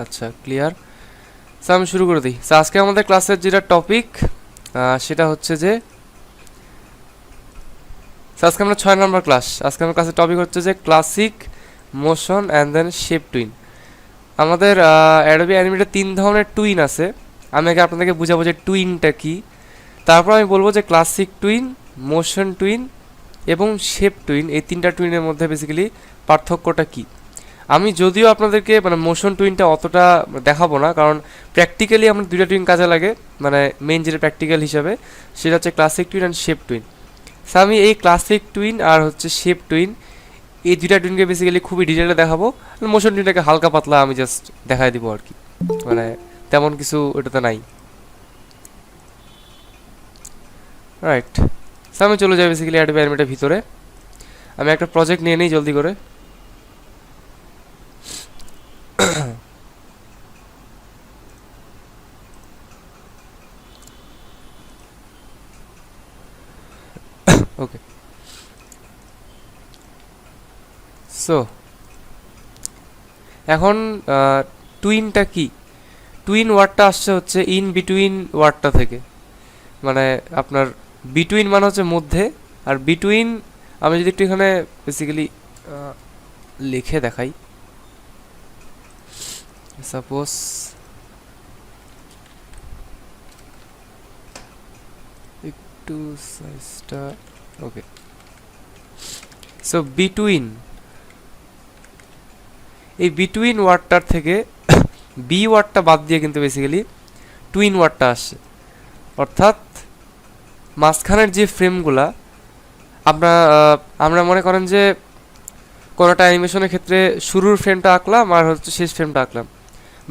আচ্ছা, clear. So আমি শুরু করে দিই। সো আজকে আমাদের ক্লাসের যেটা টপিক সেটা হচ্ছে যে আজকে আমরা 6 নম্বর ক্লাস। আজকে আমার ক্লাসের টপিক হচ্ছে যে classic motion and then shape tween. আমাদের অ্যাডোবি অ্যানিমেটে 3 ধরনের টুইন আছে। আমি আগে আপনাদেরকে বুঝাবো যে টুইনটা কি, তারপর আমি বলবো যে ক্লাসিক টুইন, মোশন টুইন এবং শেপ টুইন, এই 3টা টুইনের মধ্যে বেসিক্যালি পার্থক্যটা কি। আমি যদিও আপনাদেরকে মানে মোশন টুইনটা অতটা দেখাবো না, কারণ প্র্যাকটিক্যালি আমার 2টা টুইন কাজে লাগে, মানে মেইন যেটা প্র্যাকটিক্যাল হিসাবে সেটা হচ্ছে classic twin and shape twin. So আমি এই ক্লাসিক টুইন আর হচ্ছে শেপ টুইন, এই 2টা টুইনকে বেসিক্যালি খুবই ডিটেলে দেখাবো। মোশন টুইনটাকে হালকা পাতলা আমি জাস্ট দেখাই দিব আর কি, মানে তেমন কিছু এটাতে নাই। রাইট। সো আমি চলে যাই বেসিক্যালি অ্যাডোবি অ্যানিমেটের ভিতরে। আমি একটা প্রজেক্ট নিয়ে নিই জলদি করে। ওকে, সো এখন টুইনটা কি। টুইন ওয়ার্ডটা আসছে হচ্ছে ইন বিটুইন ওয়ার্ডটা থেকে, মানে আপনার বিটুইন মানে হচ্ছে মধ্যে, আর বিটুইন আমি যদি একটু এখানে বেসিক্যালি লিখে দেখাই, সাপোজ একটু সাইজটা, ওকে। সো বিটুইন, এই বিটুইন ওয়ার্ডটার থেকে বি ওয়ার্ডটা বাদ দিয়ে কিন্তু বেসিক্যালি টুইন ওয়ার্ডটা আসছে। অর্থাৎ মাঝখানের যে ফ্রেমগুলা আমরা মনে করেন যে কোনোটা অ্যানিমেশনের ক্ষেত্রে শুরুর ফ্রেমটা আঁকলাম আর হচ্ছে শেষ ফ্রেমটা আঁকলাম,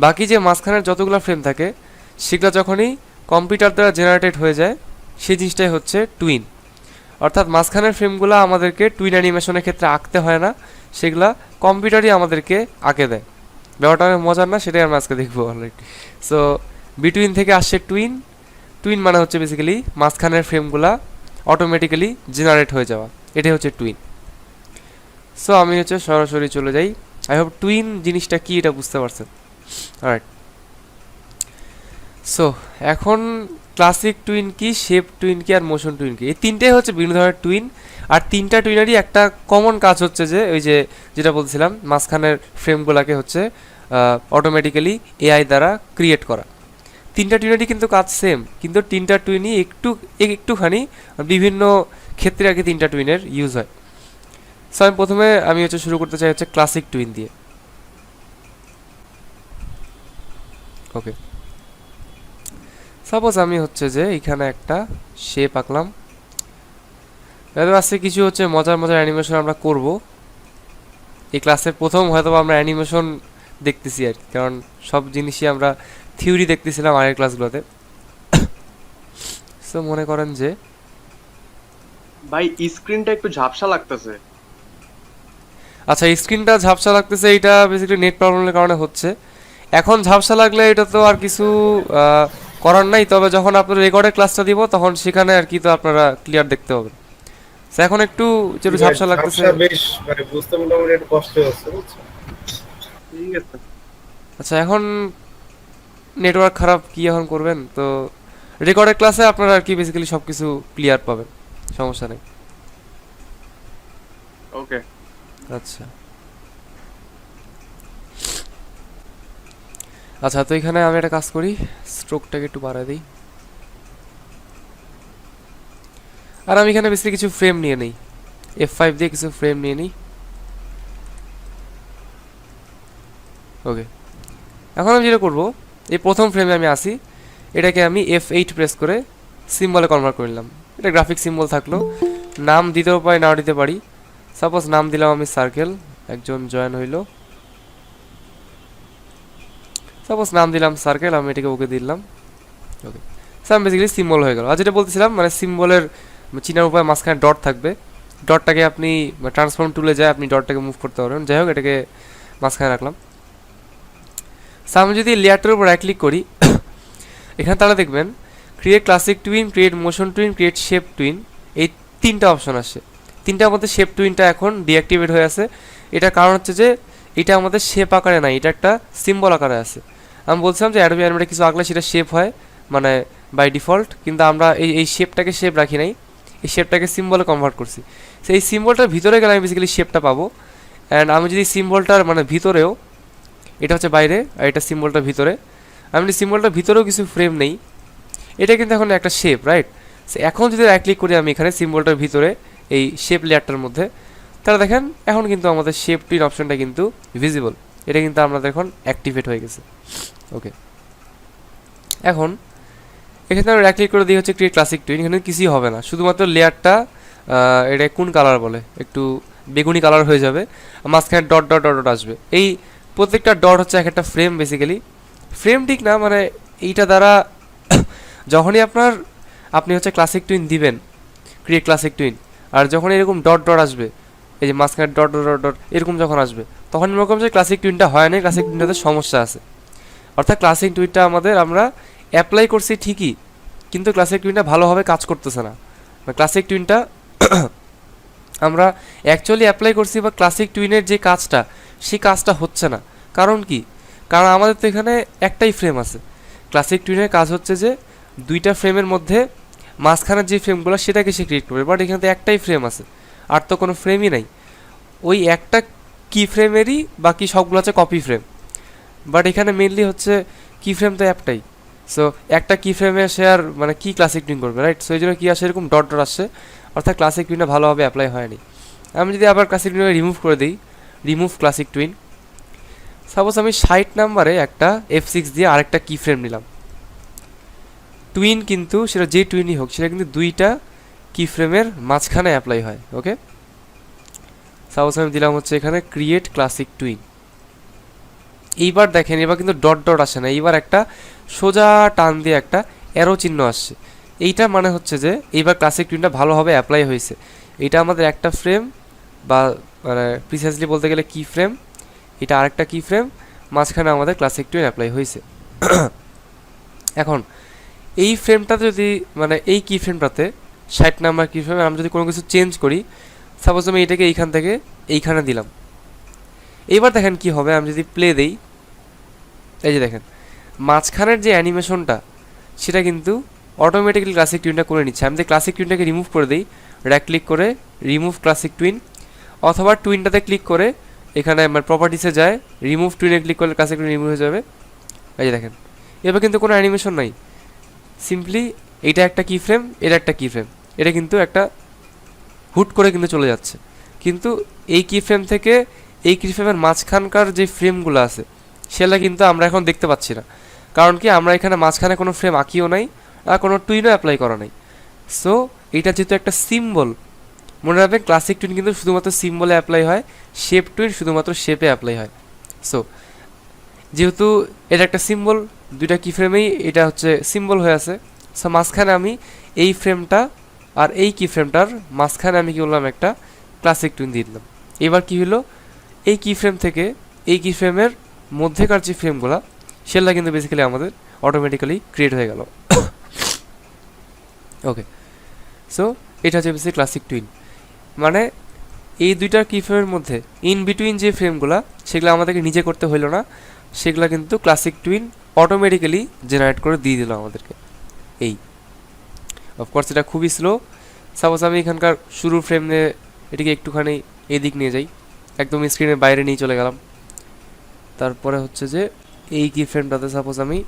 বাকি যে মাঝখানের যতগুলো ফ্রেম থাকে সেগুলো যখনই কম্পিউটার দ্বারা জেনারেটেড হয়ে যায় সেই জিনিসটাই হচ্ছে টুইন। অর্থাৎ মাঝখানের ফ্রেমগুলো আমাদেরকে টুইন অ্যানিমেশনের ক্ষেত্রে আঁকতে হয় না, সেগুলা কম্পিউটারই আমাদেরকে আঁকে দেয়। ব্যাপারটা অনেক মজার না, সেটাই আমরা আজকে দেখবো অলরেডি। সো বিটুইন থেকে আসছে টুইন। টুইন মানে হচ্ছে বেসিক্যালি মাঝখানের ফ্রেমগুলা অটোমেটিক্যালি জেনারেট হয়ে যাওয়া, এটাই হচ্ছে টুইন। সো আমি হচ্ছে সরাসরি চলে যাই। আই হোপ টুইন জিনিসটা কি এটা বুঝতে পারছেন। রাইট। সো এখন ক্লাসিক টুইন কি, শেপ টুইন কি, আর মোশন টুইন কি, এই তিনটেই হচ্ছে বিভিন্ন ধরনের টুইন। আর 3টা টুইনেরই একটা কমন কাজ হচ্ছে যে ওই যে যেটা বলছিলাম, মাঝখানের ফ্রেমগুলোকে হচ্ছে অটোমেটিক্যালি এআই দ্বারা ক্রিয়েট করা। 3টা টুইনেরই কিন্তু কাজ সেম, কিন্তু 3টা টুইনই একটুখানি বিভিন্ন ক্ষেত্রে আর কি 3টা টুইনের ইউজ হয়। সো আমি প্রথমে হচ্ছে শুরু করতে চাই হচ্ছে ক্লাসিক টুইন দিয়ে। ওকে, সাপোজ আমি হচ্ছে যে এখানে একটা শেপ আঁকলাম। এবার আজকে কিছু হচ্ছে মজার মজার অ্যানিমেশন আমরা করব। এই ক্লাসের প্রথম হয়তো আমরা অ্যানিমেশন দেখতেছি আর কি, কারণ সব জিনিসই আমরা থিওরি দেখতেছিলাম আগের ক্লাসগুলোতে। সো মনে করেন যে ভাই স্ক্রিনটা একটু ঝাপসা লাগতেছে। আচ্ছা, স্ক্রিনটা ঝাপসা লাগতেছে, এটা বেসিক্যালি নেট প্রবলেমের কারণে হচ্ছে। এখন ঝাপসা লাগলে এটা তো আর কিছু করার নাই, তবে যখন আপনারা রেকর্ডের ক্লাসটা দিব তখন সেখানে আর কি তো আপনারা ক্লিয়ার দেখতে পাবেন। তো এখন একটু যেটা ঝাপসা লাগতেছে। ঝাপসা বেশ মানে বুঝতে মোটামুটি একটু কষ্ট হচ্ছে, বুঝছো? ঠিক আছে। আচ্ছা, এখন নেটওয়ার্ক খারাপ, কি এখন করবেন? তো রেকর্ডের ক্লাসে আপনারা আর কি বেসিক্যালি সব কিছু ক্লিয়ার পাবেন, সমস্যা নেই। ওকে। আচ্ছা আচ্ছা, তো এখানে আমি একটা কাজ করি, স্ট্রোকটাকে একটু বাড়াই দিই। আর আমি এখানে বেসিক্যালি কিছু ফ্রেম নিয়ে নিই, F5 দিয়ে কিছু ফ্রেম নিয়ে নিই। ওকে, এখন আমি যেটা করবো, এই প্রথম ফ্রেমে আমি আসি, এটাকে আমি F8 প্রেস করে সিম্বলে কনভার্ট করে নিলাম। এটা গ্রাফিক সিম্বল থাকলো, নাম দিতেও পারি নাও দিতে পারি। সাপোজ নাম দিলাম আমি সার্কেল, একজন জয়েন হইলো। সাপোজ নাম দিলাম সার্কেল, আমি এটাকে ওকে দিলাম। ওকে, স্যার বেসিক্যালি সিম্বল হয়ে গেল। আর যেটা বলতেছিলাম, মানে সিম্বলের চিনার উপায় মাঝখানে ডট থাকবে, ডটটাকে আপনি ট্রান্সফর্ম টুলে যায় আপনি ডটটাকে মুভ করতে পারবেন। যাই হোক, এটাকে মাঝখানে রাখলাম। স্যার আমি যদি লেয়ারটার উপর রাইট ক্লিক করি, এখানে তাহলে দেখবেন create classic twin, create motion twin, create shape twin, এই 3টা অপশন আসে। 3টার মধ্যে শেপ টুইনটা এখন ডিঅ্যাক্টিভেট হয়ে আছে। এটা কারণ হচ্ছে যে এটা আমাদের শেপ আকারে নাই, এটা একটা সিম্বল আকারে আছে। আমি বলছিলাম যে অ্যাডোবি অ্যানিমেটে কিছু আঁকলে সেটা শেপ হয় মানে বাই ডিফল্ট, কিন্তু আমরা এই শেপটাকে শেপ রাখি নাই, এই শেপটাকে সিম্বলে কনভার্ট করছি। সেই সিম্বলটার ভিতরে গেলে আমি বেসিক্যালি শেপটা পাবো। অ্যান্ড আমি যদি সিম্বলটার মানে ভিতরেও, এটা হচ্ছে বাইরে আর এটা সিম্বলটার ভিতরে, আমি যদি সিম্বলটার ভিতরেও কিছু ফ্রেম নেই, এটা কিন্তু এখন একটা শেপ, রাইট? এখন যদি রাইট ক্লিক করি আমি এখানে সিম্বলটার ভিতরে এই শেপ লেয়ারটার মধ্যে, তাহলে দেখেন এখন কিন্তু আমাদের শেপ টুইন অপশনটা কিন্তু ভিজিবল, এটা কিন্তু আমাদের এখন অ্যাক্টিভেট হয়ে গেছে। ওকে, এখন এখানে আমরা রাইট ক্লিক করে দিই হচ্ছে ক্রিয়েট ক্লাসিক টুইন। এখানে কিছুই হবে না, শুধুমাত্র লেয়ারটা এটা কোন কালার বলে, একটু বেগুনি কালার হয়ে যাবে, মাঝখানে ডট ডট ডট ডট আসবে। এই প্রত্যেকটা ডট হচ্ছে এক একটা ফ্রেম, বেসিক্যালি ফ্রেম ঠিক না, মানে এইটা দ্বারা যখনই আপনি হচ্ছে ক্লাসিক টুইন দিবেন, ক্রিয়েট ক্লাসিক টুইন, আর যখন এরকম ডট ডট আসবে, এই যে মাঝখানে ডট ডট ডট ডট এরকম যখন আসবে, তখন এরকম যে ক্লাসিক টুইনটা হয় না, ক্লাসিক টুইনটাতে সমস্যা আছে। অর্থাৎ ক্লাসিক টুইনটা আমরা অ্যাপ্লাই করছি ঠিকই, কিন্তু ক্লাসিক টুইনটা ভালোভাবে কাজ করতেছে না। ক্লাসিক টুইনটা আমরা অ্যাকচুয়ালি অ্যাপ্লাই করছি, বা ক্লাসিক টুইনের যে কাজটা সেই কাজটা হচ্ছে না। কারণ কি? কারণ আমাদের তো এখানে একটাই ফ্রেম আছে। ক্লাসিক টুইনের কাজ হচ্ছে যে দুইটা ফ্রেমের মধ্যে মাঝখানের যে ফ্রেমগুলো সেটাকে সে ক্রিয়েট করবে, বাট এখানে তো একটাই ফ্রেম আছে, আর তো কোনো ফ্রেমই নাই। ওই একটা কি ফ্রেমেরই বাকি সবগুলো হচ্ছে কপি ফ্রেম, বাট এখানে মেনলি হচ্ছে কি ফ্রেম তো একটাই। সো একটা কি ফ্রেমে সে আর মানে কি ক্লাসিক টুইন করবে, রাইট? সো এই জন্য কি আসে, এরকম ডট ডট আসছে, অর্থাৎ ক্লাসিক টুইনটা ভালোভাবে অ্যাপ্লাই হয়নি। আমি যদি আবার ক্লাসিক টুইনকে রিমুভ করে দিই, রিমুভ ক্লাসিক টুইন, সাপোজ আমি 60 নাম্বারে একটা F6 দিয়ে আরেকটা কি ফ্রেম নিলাম, টুইন কিন্তু সেটা যে টুইনই হোক সেটা কিন্তু দুইটা কি ফ্রেমের মাঝখানে অ্যাপ্লাই হয়। ওকে, সাপোজ আমি দিলাম হচ্ছে এখানে ক্রিয়েট ক্লাসিক টুইন। এইবার দেখেন, এবার কিন্তু ডট ডট আসে না, এইবার একটা সোজা টান দিয়ে একটা অ্যারো চিহ্ন আসছে। এইটা মানে হচ্ছে যে এইবার ক্লাসিক টুইনটা ভালোভাবে অ্যাপ্লাই হয়েছে। এটা আমাদের একটা ফ্রেম, বা মানে প্রিসাইজলি বলতে গেলে কি ফ্রেম, এটা আরেকটা কি ফ্রেম, মাঝখানে আমাদের ক্লাসিক টুইন অ্যাপ্লাই হয়েছে। এখন এই ফ্রেমটাতে যদি মানে এই কি ফ্রেমটাতে 60 নাম্বার কি ফ্রেমে আমি যদি কোনো কিছু চেঞ্জ করি, সাপোজ আমি এটাকে এইখান থেকে এইখানে দিলাম, এইবার দেখেন কি হবে, আমি যদি প্লে দেই, এই যে দেখেন মাঝখানের যে অ্যানিমেশনটা সেটা কিন্তু অটোমেটিক্যালি ক্লাসিক টুইনটা করে নিচ্ছে। আমি যদি ক্লাসিক টুইনটাকে রিমুভ করে দিই, রাইট ক্লিক করে রিমুভ ক্লাসিক টুইন, অথবা টুইনটাতে ক্লিক করে এখানে আমার প্রপার্টিসে যায়, রিমুভ টুইনে ক্লিক করলে ক্লাসিক টুইন রিমুভ হয়ে যাবে। এই যে দেখেন, এবার কিন্তু কোনো অ্যানিমেশন নাই, সিম্পলি এইটা একটা কি ফ্রেম, এটা একটা কি ফ্রেম, এটা কিন্তু একটা হুট করে কিন্তু চলে যাচ্ছে। কিন্তু এই কি ফ্রেম থেকে এই কি ফ্রেমের মাঝখানকার যে ফ্রেমগুলো আছে সেটা কিন্তু আমরা এখন দেখতে পাচ্ছি না, কারণ কি আমরা এখানে মাঝখানে কোনো ফ্রেম আঁকিও নাই আর কোনো টুইনও অ্যাপ্লাই করা নাই। সো এটা যেহেতু একটা সিম্বল, মনে রাখবেন ক্লাসিক টুইন কিন্তু শুধুমাত্র সিম্বলে অ্যাপ্লাই হয়, শেপ টুইন শুধুমাত্র শেপে অ্যাপ্লাই হয়। সো যেহেতু এটা একটা সিম্বল, দুইটা কি ফ্রেমেই এটা হচ্ছে সিম্বল হয়ে আছে, সো মাঝখানে আমি এই ফ্রেমটা আর এই কি ফ্রেমটার মাঝখানে আমি কি বললাম, একটা ক্লাসিক টুইন দিয়ে দিলাম। এবার কি হলো, এই কি ফ্রেম থেকে এই কি ফ্রেমের মধ্যেকার যে ফ্রেমগুলো সেগুলো কিন্তু বেসিক্যালি আমাদের অটোমেটিক্যালি ক্রিয়েট হয়ে গেল। ওকে, সো এটা হচ্ছে বেসিক্যালি ক্লাসিক টুইন, মানে এই দুইটা কি ফ্রেমের মধ্যে ইন বিটুইন যে ফ্রেমগুলো সেগুলো আমাদেরকে নিজে করতে হইলো না, সেগুলো কিন্তু ক্লাসিক টুইন অটোমেটিক্যালি জেনারেট করে দিয়ে দিল আমাদেরকে। এই অফকোর্স এটা খুবই স্লো। সাপোজ আমি এখানকার শুরুর ফ্রেম নিয়ে এটিকে একটুখানি এদিক নিয়ে যাই, একদম স্ক্রিনের বাইরে নিয়ে চলে গেলাম। তারপরে হচ্ছে যে এই কি ফ্রেমটাতে সাপোজ আমি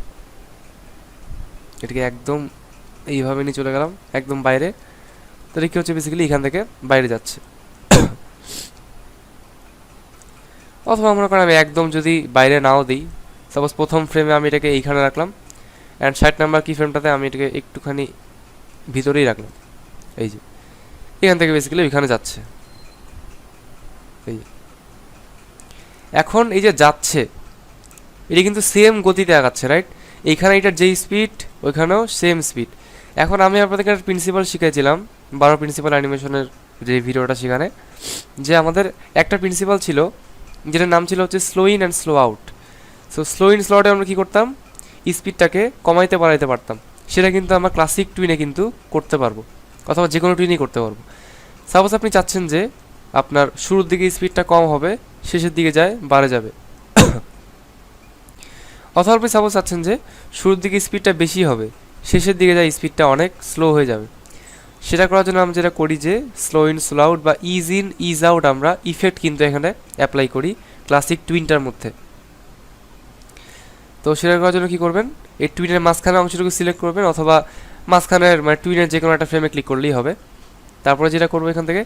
এটিকে একদম এইভাবে নিয়ে চলে গেলাম একদম বাইরে, তাহলে কি হচ্ছে বেসিক্যালি এখান থেকে বাইরে যাচ্ছে। অথবা মনে করেন আমি একদম যদি বাইরে নাও দিই, সাপোজ প্রথম ফ্রেমে আমি এটাকে এইখানে রাখলাম, অ্যান্ড 60 নাম্বার কি ফ্রেমটাতে আমি এটাকে একটুখানি ভিতরেই রাখলাম, এই যে এখান থেকে বেসিক্যালি ওইখানে যাচ্ছে। এই এখন এই যে যাচ্ছে এটা কিন্তু সেম গতিতে আগাচ্ছে, রাইট? এইখানে এটার যেই স্পিড ওইখানেও সেম স্পিড। এখন আমি আপনাদেরকে একটা প্রিন্সিপাল শিখাইছিলাম 12 প্রিন্সিপাল অ্যানিমেশনের যে ভিডিওটা, সেখানে যে আমাদের একটা প্রিন্সিপাল ছিল যেটার নাম ছিল হচ্ছে slow in and slow out. So slow in slow আউটে আমরা কী করতাম, স্পিডটাকে কমাইতে বাড়াইতে পারতাম, সেটা কিন্তু আমরা ক্লাসিক টুইনে কিন্তু করতে পারবো, অথবা যে কোনো টুইনেই করতে পারবো। সাপোজ আপনি চাচ্ছেন যে আপনার শুরুর দিকে স্পিডটা কম হবে শেষের দিকে যায় বাড়ে যাবে। অথবা আপনি সাপোজ চাচ্ছেন যে শুরুর দিকে স্পিডটা বেশি হবে, শেষের দিকে যায় স্পিডটা অনেক স্লো হয়ে যাবে। সেটা করার জন্য আমরা যেটা করি যে স্লো ইন স্লো আউট বা ইজ ইন ইজ আউট আমরা ইফেক্ট কিন্তু এখানে অ্যাপ্লাই করি ক্লাসিক টুইনটার মধ্যে। তো সেটা করার জন্য কী করবেন, এই টুইনের মাঝখানে অংশটুকু সিলেক্ট করবেন অথবা মাঝখানের মানে টুইনের যে কোনো একটা ফ্রেমে ক্লিক করলেই হবে। তারপরে যেটা করবো এখান থেকে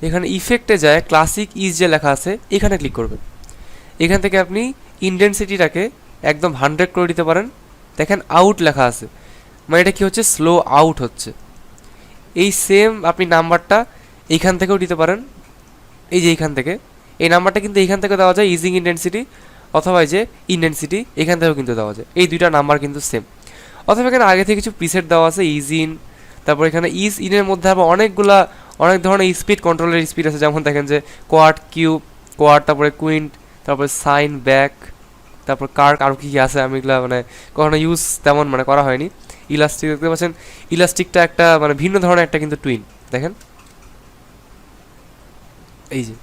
এখানে ইফেক্টে যায় ক্লাসিক ইজ যে লেখা আছে এখানে ক্লিক করবেন। এখান থেকে আপনি ইনটেনসিটিটাকে একদম 100 করে দিতে পারেন। দেখেন আউট লেখা আছে, মানে এটা কি হচ্ছে, স্লো আউট হচ্ছে। এই সেম আপনি নাম্বারটা এইখান থেকেও দিতে পারেন, এই যে এইখান থেকে এই নাম্বারটা কিন্তু এইখান থেকে দেওয়া যায় ইজিং ইনটেনসিটি, অথবা এই যে ইনটেনসিটি এখান থেকেও কিন্তু দেওয়া যায়। এই দুইটা নাম্বার কিন্তু সেম। অথবা এখানে আগে থেকে কিছু প্রিসেট দেওয়া আছে ইজ ইন, তারপর এখানে ইজ ইনের মধ্যে আবার অনেক ধরনের স্পিড কন্ট্রোলের স্পিড আছে, যেমন দেখেন যে কোয়াড কিউব, কোয়াড, তারপরে কুইন্ট, তারপরে সাইন ব্যাক, তারপর কার্ক, আরও কী কী আছে আমি এগুলো মানে কখনো ইউজ তেমন মানে করা হয়নি। ইলাস্টিক দেখতে পাচ্ছেন, ইলাস্টিকটা একটা মানে ভিন্ন ধরনের একটা কিন্তু টুইন দেখেন এই যে।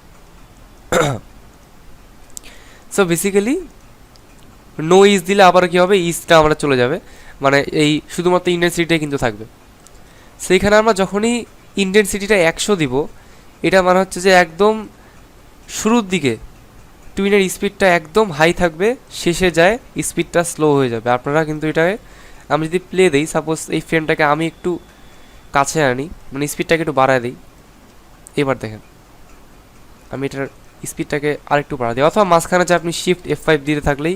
সো বেসিক্যালি নো ইজ দিলে আবার কী হবে, ইজটা আমরা চলে যাবে, মানে এই শুধুমাত্র ইন্টেন্সিটিটাই কিন্তু থাকবে। সেইখানে আমরা যখনই ইন্টেন্সিটিটা 100 দিব, এটা মানে হচ্ছে যে একদম শুরুর দিকে টুইনের স্পিডটা একদম হাই থাকবে, শেষে যায় স্পিডটা স্লো হয়ে যাবে। আপনারা কিন্তু এটাকে আমি যদি প্লে দিই, সাপোজ এই ফ্রেমটাকে আমি একটু কাছে আনি, মানে স্পিডটাকে একটু বাড়ায় দিই, এবার দেখেন আমি এটার স্পিডটাকে আরেকটু বাড়া দিই, অথবা মাঝখানে যে আপনি শিফট F5 দিতে থাকলেই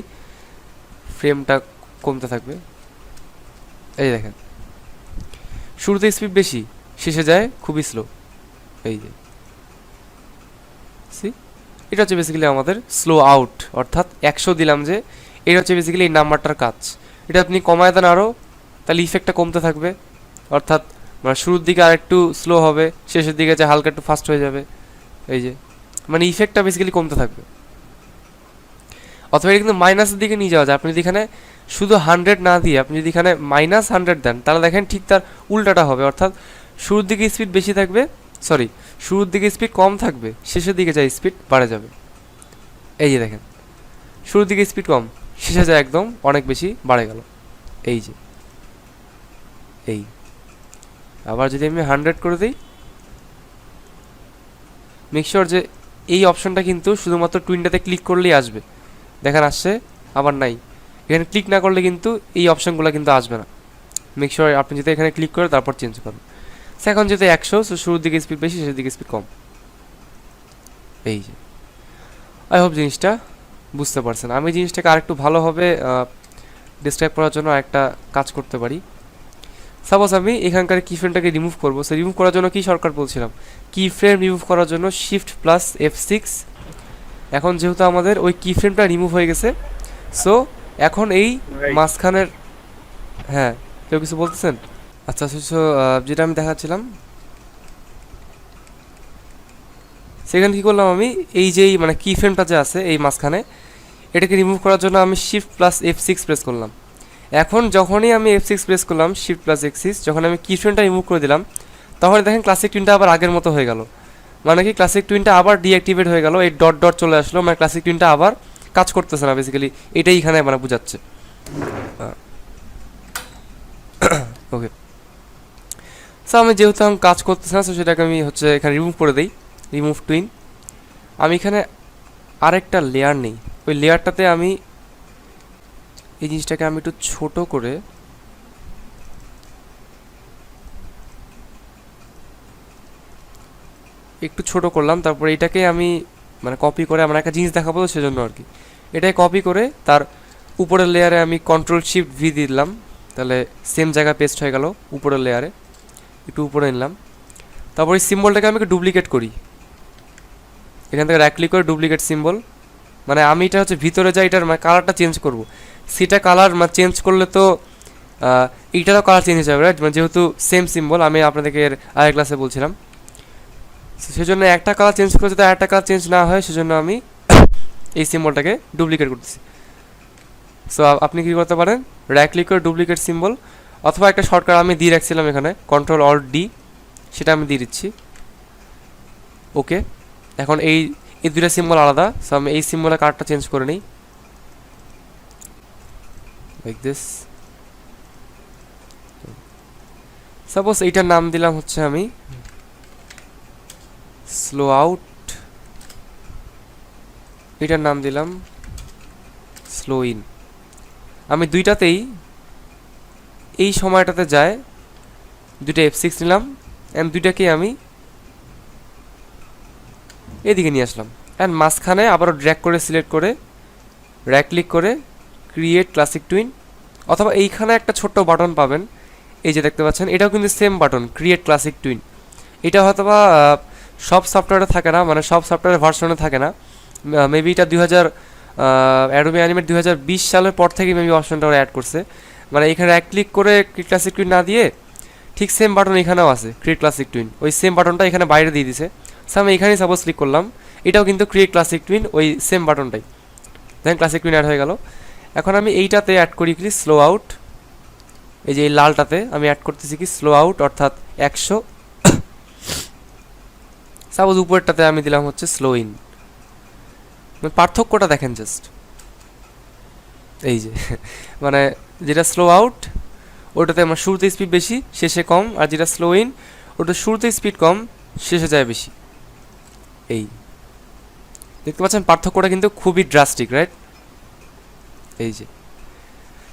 ফ্রেমটা কমতে থাকবে। এই দেখেন শুরুতে স্পিড বেশি, শেষে যায় খুবই স্লো, এই যে সি। এটা হচ্ছে বেসিক্যালি আমাদের স্লো আউট, অর্থাৎ 100 দিলাম যে, এটা হচ্ছে বেসিক্যালি এই নাম্বারটার কাজ। এটা আপনি কমায় দেন আরও, তাহলে ইফেক্টটা কমতে থাকবে, অর্থাৎ মানে শুরুর দিকে আরেকটু স্লো হবে, শেষের দিকে যে হালকা একটু ফাস্ট হয়ে যাবে, এই যে মানে ইফেক্টটা বেসিক্যালি কমতে থাকবে। অথবা এটা কিন্তু মাইনাসের দিকে নিয়ে যাওয়া যায়। আপনি যদি এখানে শুধু 100 না দিয়ে আপনি যদি এখানে -100 দেন, তাহলে দেখেন ঠিক তার উল্টাটা হবে, অর্থাৎ শুরুর দিকে স্পিড বেশি থাকবে, সরি শুরুর দিকে স্পিড কম থাকবে, শেষের দিকে যায় স্পিড বাড়ে যাবে। এই যে দেখেন শুরুর দিকে স্পিড কম, শেষে যায় একদম অনেক বেশি বাড়ে গেল, এই যে এই। আবার যদি আমি 100 করে দিই, মেকশিওর যে এই অপশনটা কিন্তু শুধুমাত্র টুইনটাতে ক্লিক করলেই আসবে, দেখেন আসছে, আবার নাই। এখানে ক্লিক না করলে কিন্তু এই অপশনগুলো কিন্তু আসবে না। মেকশিওর আপনি যদি এখানে ক্লিক করে তারপর চেঞ্জ করেন। এখন যেহেতু 100, শুরুর দিকে স্পিড বেশি, শেষের দিকে স্পিড কম, এই যে। আই হোপ জিনিসটা বুঝতে পারছেন। আমি জিনিসটাকে আরেকটু ভালোভাবে ডিসক্রাইব করার জন্য একটা কাজ করতে পারি। সাপোজ আমি এখানকার কি ফ্রেমটাকে রিমুভ করবো, সে রিমুভ করার জন্য কি শর্টকাট বলছিলাম, কি ফ্রেম রিমুভ করার জন্য Shift+F6। এখন যেহেতু আমাদের ওই কি ফ্রেমটা রিমুভ হয়ে গেছে, সো এখন এই মাঝখানের, হ্যাঁ কেউ কিছু বলতেছেন? আচ্ছা সো যেটা আমি দেখাচ্ছিলাম, সেখানে কী করলাম আমি, এই যেই মানে কি ফ্রেমটা যে আছে এই মাঝখানে, এটাকে রিমুভ করার জন্য আমি Shift+F6 প্রেস করলাম। এখন যখনই আমি F6 প্রেস করলাম, Shift+F6, যখন আমি কি ফ্রেমটা রিমুভ করে দিলাম, তখন দেখেন ক্লাসিক টুইনটা আবার আগের মতো হয়ে গেল। মানে কি ক্লাসিক টুইনটা আবার ডিঅ্যাক্টিভেট হয়ে গেল, এই ডট ডট চলে আসলো, মানে ক্লাসিক টুইনটা আবার কাজ করতেছে না, বেসিক্যালি এটাই এখানে মানে বোঝাচ্ছে। ওকে, সো আমি যেহেতু আমি কাজ করতেছি না, সো সেটাকে আমি হচ্ছে এখানে রিমুভ করে দিই, রিমুভ টুইন। আমি এখানে আরেকটা লেয়ার নেই, ওই লেয়ারটাতে আমি এই জিনিসটাকে আমি একটু ছোট করে করলাম। তারপর এটাকে আমি মানে কপি করে আমরা একটা জিনিস দেখাবো, সেজন্য আর কি এটাই কপি করে তার উপরের লেয়ারে আমি Ctrl+Shift+V দিলাম, তাহলে সেম জায়গায় পেস্ট হয়ে গেল। উপরের লেয়ারে একটু উপরে নিলাম, তারপর এই সিম্বলটাকে আমি ডুপ্লিকেট করি, এখান থেকে রাইট ক্লিক করে ডুপ্লিকেট সিম্বল। মানে আমি এটা হচ্ছে ভিতরে যাই, এটার মানে কালারটা চেঞ্জ করব, সেটা কালার মানে চেঞ্জ করলে তো এইটারও কালার চেঞ্জ হয়ে যাবে, রাইট? মানে যেহেতু সেম সিম্বল, আমি আপনাদেরকে আগের ক্লাসে বলছিলাম, সেজন্য একটা কালার চেঞ্জ করে যদি আরেকটা কালার চেঞ্জ না হয়, সেজন্য আমি এই সিম্বলটাকে ডুপ্লিকেট করতেছি। সো আপনি কী করতে পারেন, রাইট ক্লিক করে ডুপ্লিকেট সিম্বল, অথবা একটা শর্টকাট আমি দিয়ে রাখছিলাম এখানে Ctrl+Alt+D, সেটা আমি দিয়ে দিচ্ছি। ওকে, এখন এই দুইটা সিম্বল আলাদা। সো আমি এই সিম্বলের কালারটা চেঞ্জ করে নিই, লাইক দিস। সাপোজ এইটার নাম দিলাম হচ্ছে আমি স্লো আউট, এটার নাম দিলাম স্লো ইন। আমি দুইটাতেই এই সময়টাতে যায় দুইটা F6 নিলাম অ্যান্ড দুইটাকে আমি এদিকে নিয়ে আসলাম অ্যান্ড মাঝখানে আবারও ড্র্যাগ করে সিলেক্ট করে রাইট ক্লিক করে ক্রিয়েট ক্লাসিক টুইন, অথবা এইখানে একটা ছোট্ট বাটন পাবেন, এই যে দেখতে পাচ্ছেন, এটাও কিন্তু same button, create classic twin. এটা হয়তো বা সব সফটওয়্যারে থাকে না, মানে সব সফটওয়্যারের ভার্সনে থাকে না। মেবি এটা অ্যাডোবি অ্যানিমেট 2020 সালের পর থেকে মেবি অপশনটা ওরা অ্যাড করছে। মানে এখানে রাইট ক্লিক করে ক্রিয়েট ক্লাসিক টুইন না দিয়ে ঠিক সেম বাটন এখানেও আছে, ক্রিয়েট ক্লাসিক টুইন, ওই সেম বাটনটা এখানে বাইরে দিয়ে দিছে। সো আমি এখানেই সাপোজ ক্লিক করলাম, এটাও কিন্তু ক্রিয়েট ক্লাসিক টুইন, ওই সেম বাটনটাই। দেন ক্লাসিক টুইন অ্যাড হয়ে গেল। এখন আমি এইটাতে অ্যাড করি কি স্লো আউট, এই যে এই লালটাতে আমি অ্যাড করতেছি কি স্লো আউট অর্থাৎ 100। সাপোজ উপরেরটাতে আমি দিলাম হচ্ছে স্লো ইন। পার্থক্যটা দেখেন জাস্ট, এই যে মানে যেটা স্লো আউট ওটাতে আমার শুরুতে স্পিড বেশি শেষে কম, আর যেটা স্লো ইন ওটা শুরুতে স্পিড কম শেষে যায় বেশি। এই দেখতে পাচ্ছেন পার্থক্যটা কিন্তু খুবই ড্রাস্টিক, রাইট? এই যে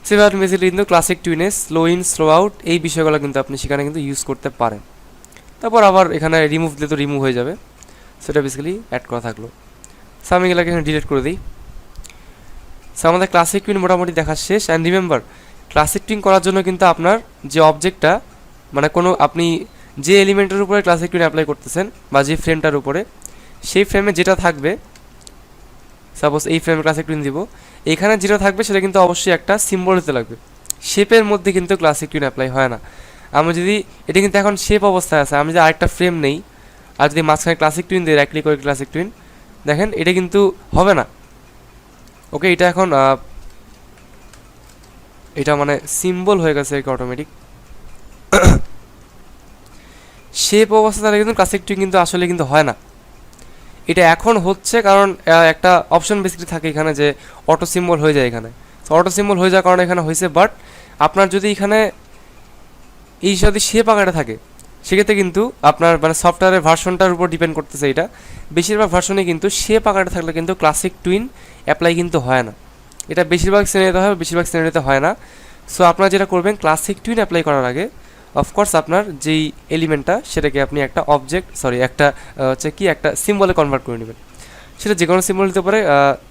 সেভাবে মেসিলি কিন্তু ক্লাসিক টুইনে স্লো ইন স্লো আউট এই বিষয়গুলো কিন্তু আপনি সেখানে কিন্তু ইউজ করতে পারেন। তারপর আবার এখানে রিমুভ দিলে তো রিমুভ হয়ে যাবে, সেটা বেসিক্যালি অ্যাড করা থাকলো। সো আমি এগুলোকে এখানে ডিলিট করে দিই। সো আমাদের ক্লাসিক টুইন মোটামুটি দেখা শেষ। অ্যান্ড রিমেম্বার, ক্লাসিক টুইন করার জন্য কিন্তু আপনার যে অবজেক্টটা, মানে কোনো আপনি যে এলিমেন্টের উপরে ক্লাসিক টুইন অ্যাপ্লাই করতেছেন বা যে ফ্রেমটার উপরে, সেই ফ্রেমে যেটা থাকবে, সাপোজ এই ফ্রেমে ক্লাসিক টুইন দিব, এখানে যেটা থাকবে সেটা কিন্তু অবশ্যই একটা সিম্বল হতে লাগবে। শেপের মধ্যে কিন্তু ক্লাসিক টুইন অ্যাপ্লাই হয় না। আমি যদি এটা কিন্তু এখন শেপ অবস্থায় আছে, আমি যদি আরেকটা ফ্রেম নেই আর যদি মাঝখানে ক্লাসিক টুইন দিয়ে রাইট ক্লিক করে ক্লাসিক টুইন, দেখেন এটা কিন্তু হবে না। ওকে, এটা এখন এটা মানে সিম্বল হয়ে গেছে অটোমেটিক। শেপ অবস্থা তাহলে কিন্তু ক্লাসিক টুইন কিন্তু আসলে কিন্তু হয় না। এটা এখন হচ্ছে কারণ একটা অপশন বেসিক্যালি থাকে এখানে যে অটো সিম্বল হয়ে যায় এখানে। তো অটো সিম্বল হয়ে যাওয়ার কারণে এখানে হয়েছে, বাট আপনার যদি এখানে এই যদি শেপ আকারে থাকে সেক্ষেত্রে কিন্তু আপনার মানে সফটওয়্যারের ভার্সনটার উপর ডিপেন্ড করতেছে। এটা বেশিরভাগ ভার্সনে কিন্তু শেপ আকারে থাকলে কিন্তু ক্লাসিক টুইন অ্যাপ্লাই কিন্তু হয় না। এটা বেশিরভাগ সিনারিওতে হয়, বেশিরভাগ সিনারিওতে হয় না। সো আপনারা যেটা করবেন, ক্লাসিক টুইন অ্যাপ্লাই করার আগে অফকোর্স আপনার যেই এলিমেন্টটা সেটাকে আপনি একটা একটা হচ্ছে কি একটা সিম্বলে কনভার্ট করে নেবেন। সেটা যে কোনো সিম্বল হতে পারে,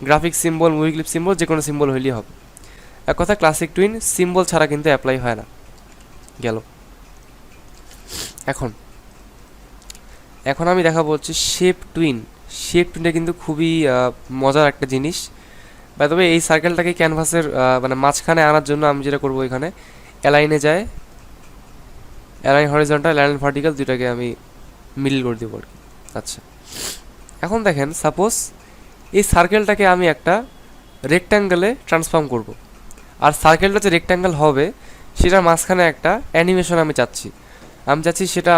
graphic symbol, movie clip symbol, যে কোনো সিম্বল হইলেই হবে। এক কথা ক্লাসিক টুইন সিম্বল ছাড়া কিন্তু অ্যাপ্লাই হয় না। গেল। এখন আমি দেখাবো হচ্ছে শেপ টুইন। শেপ টুইনটা কিন্তু খুবই মজার একটা জিনিস। বাই তবে এই সার্কেলটাকে ক্যানভাসের মানে মাঝখানে আনার জন্য আমি যেটা করবো, এখানে অ্যালাইনে যায়, অ্যালাইন হরিজন্টাল, অ্যালাইন ভার্টিক্যাল, দুটাকে আমি মিডল করে দেবো আর কি। আচ্ছা, এখন দেখেন সাপোজ এই সার্কেলটাকে আমি একটা রেক্ট্যাঙ্গেলে ট্রান্সফর্ম করব, আর সার্কেলটা যে রেক্ট্যাঙ্গেল হবে সেটার মাঝখানে একটা অ্যানিমেশন আমি চাচ্ছি সেটা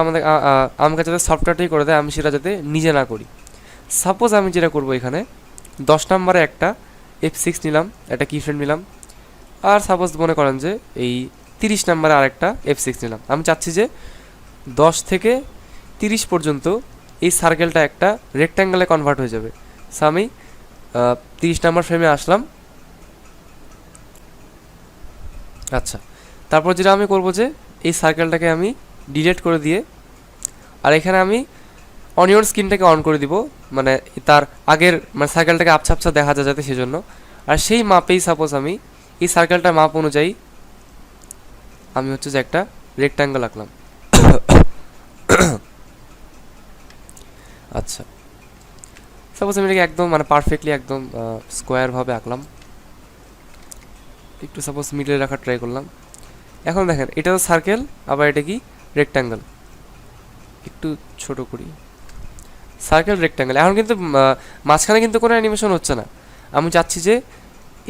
আমাকে যাতে সফটওয়্যারটাই করে দেয়, আমি সেটা যাতে নিজে না করি। সাপোজ আমি যেটা করব, এখানে 10 নম্বরে একটা F6 নিলাম, একটা কি ফ্রেম নিলাম, আর সাপোজ মনে করেন যে এই 30 নম্বরে আরেকটা F6 নিলাম। আমি চাচ্ছি যে 10 থেকে 30 পর্যন্ত এই সার্কেলটা একটা রেক্ট্যাঙ্গেলে কনভার্ট হয়ে যাবে। সো আমি 30 নম্বর ফ্রেমে আসলাম। আচ্ছা, তারপর যেটা আমি করব যে এই সার্কেলটাকে আমি ডিলিট করে দিয়ে, আর এখানে আমি অনিয়ন স্ক্রিনটাকে অন করে দিব, মানে তার আগের মানে সার্কেলটাকে আবছা আবছা দেখা যায় যাতে সেজন্য। আর সেই মাপেই সাপোজ আমি এই সার্কেলটার মাপ অনুযায়ী আমি হচ্ছে যে একটা রেক্ট্যাঙ্গেল আঁকলাম। আচ্ছা, সাপোজ আমি এটাকে একদম মানে পারফেক্টলি একদম স্কোয়ারভাবে আঁকলাম, একটু সাপোজ মিডলে রাখার ট্রাই করলাম। এখন দেখেন এটা তো সার্কেল, আবার এটা কি রেক্ট্যাঙ্গেল, একটু ছোট করি, সার্কেল রেক্ট্যাঙ্গেল। এখন কিন্তু মাঝখানে কিন্তু কোনো অ্যানিমেশন হচ্ছে না। আমি চাচ্ছি যে